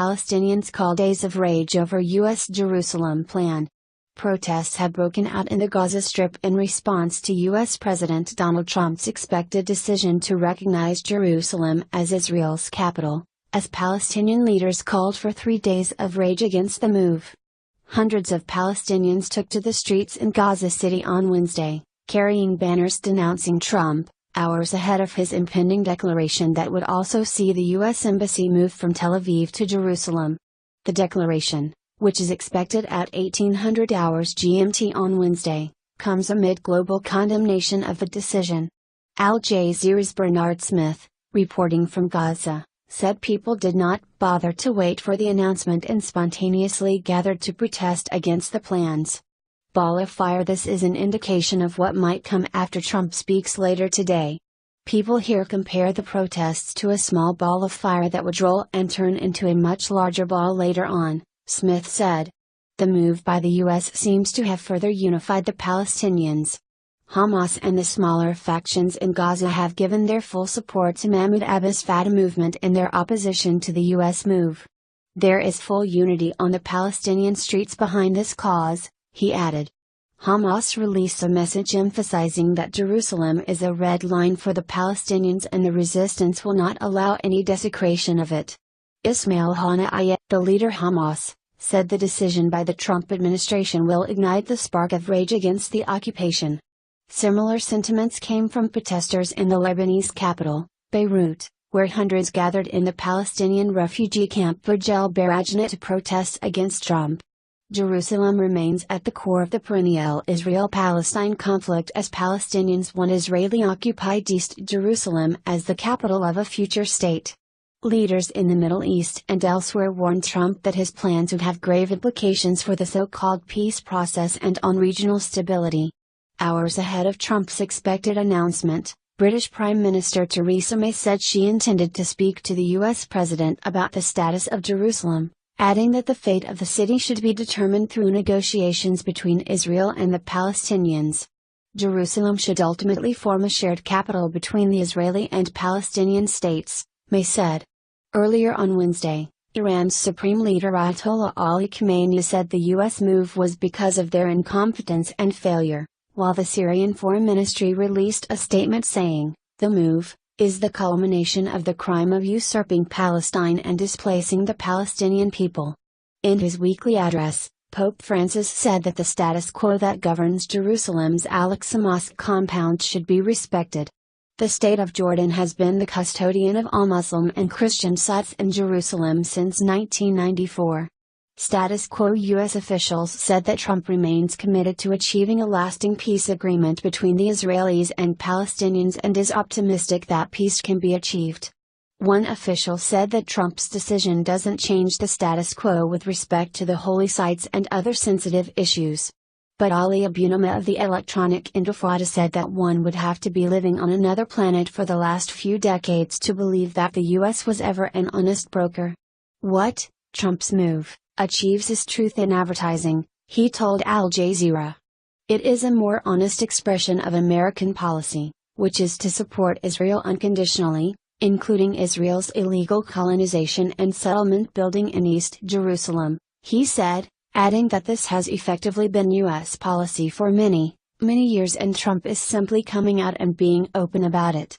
Palestinians call days of rage over U.S. Jerusalem plan. Protests have broken out in the Gaza Strip in response to U.S. President Donald Trump's expected decision to recognize Jerusalem as Israel's capital, as Palestinian leaders called for 3 days of rage against the move. Hundreds of Palestinians took to the streets in Gaza City on Wednesday, carrying banners denouncing Trump, hours ahead of his impending declaration that would also see the U.S. Embassy move from Tel Aviv to Jerusalem. The declaration, which is expected at 1800 hours GMT on Wednesday, comes amid global condemnation of the decision. Al Jazeera's Bernard Smith, reporting from Gaza, said people did not bother to wait for the announcement and spontaneously gathered to protest against the plans. Ball of fire. This is an indication of what might come after Trump speaks later today. People here compare the protests to a small ball of fire that would roll and turn into a much larger ball later on, Smith said. The move by the U.S. seems to have further unified the Palestinians. Hamas and the smaller factions in Gaza have given their full support to Mahmoud Abbas' Fatah movement in their opposition to the U.S. move. There is full unity on the Palestinian streets behind this cause, he added. Hamas released a message emphasizing that Jerusalem is a red line for the Palestinians and the resistance will not allow any desecration of it. Ismail Haniyeh, the leader Hamas, said the decision by the Trump administration will ignite the spark of rage against the occupation. Similar sentiments came from protesters in the Lebanese capital, Beirut, where hundreds gathered in the Palestinian refugee camp Burj al Barajneh to protest against Trump. Jerusalem remains at the core of the perennial Israel-Palestine conflict as Palestinians want Israeli-occupied East Jerusalem as the capital of a future state. Leaders in the Middle East and elsewhere warned Trump that his plans would have grave implications for the so-called peace process and on regional stability. Hours ahead of Trump's expected announcement, British Prime Minister Theresa May said she intended to speak to the U.S. President about the status of Jerusalem, adding that the fate of the city should be determined through negotiations between Israel and the Palestinians. Jerusalem should ultimately form a shared capital between the Israeli and Palestinian states, May said. Earlier on Wednesday, Iran's Supreme Leader Ayatollah Ali Khamenei said the U.S. move was because of their incompetence and failure, while the Syrian Foreign Ministry released a statement saying, the move is the culmination of the crime of usurping Palestine and displacing the Palestinian people. In his weekly address, Pope Francis said that the status quo that governs Jerusalem's Al-Aqsa Mosque compound should be respected. The state of Jordan has been the custodian of all Muslim and Christian sites in Jerusalem since 1994. Status quo. U.S. officials said that Trump remains committed to achieving a lasting peace agreement between the Israelis and Palestinians and is optimistic that peace can be achieved. One official said that Trump's decision doesn't change the status quo with respect to the holy sites and other sensitive issues. But Ali Abunimah of the Electronic Intifada said that one would have to be living on another planet for the last few decades to believe that the U.S. was ever an honest broker. What Trump's move achieves is truth in advertising, he told Al Jazeera. It is a more honest expression of American policy, which is to support Israel unconditionally, including Israel's illegal colonization and settlement building in East Jerusalem, he said, adding that this has effectively been U.S. policy for many, many years and Trump is simply coming out and being open about it.